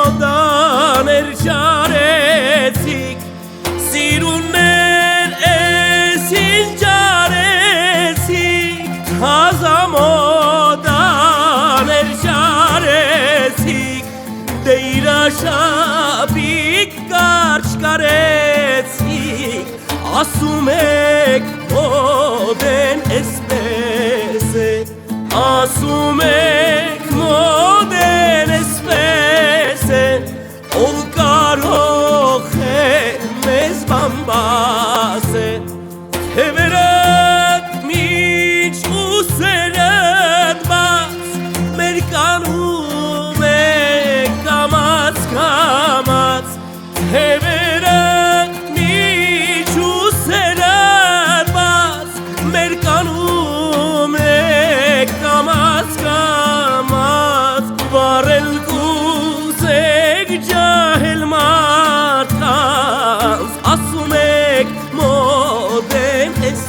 Հազամոդաներ ճարեցիք, սիրուններ ես ինչ ճարեցիք, հազամոդաներ ճարեցիք, դե իրաշապիկ կարճ կարեցիք, ասում եք մոդեն էսպես է, ասում եք մոդեն էսպես է, ով կարող է մեզ բամբասել, թևերդ միջ ուսերդ բաց, մեր կանում է կամաց կամաց, թևերդ միջ ուսերդ բաց, մեր կանում է կամաց կամաց, վարել կուզեք ջահել մարդկանց, ասում եք մոդեն էս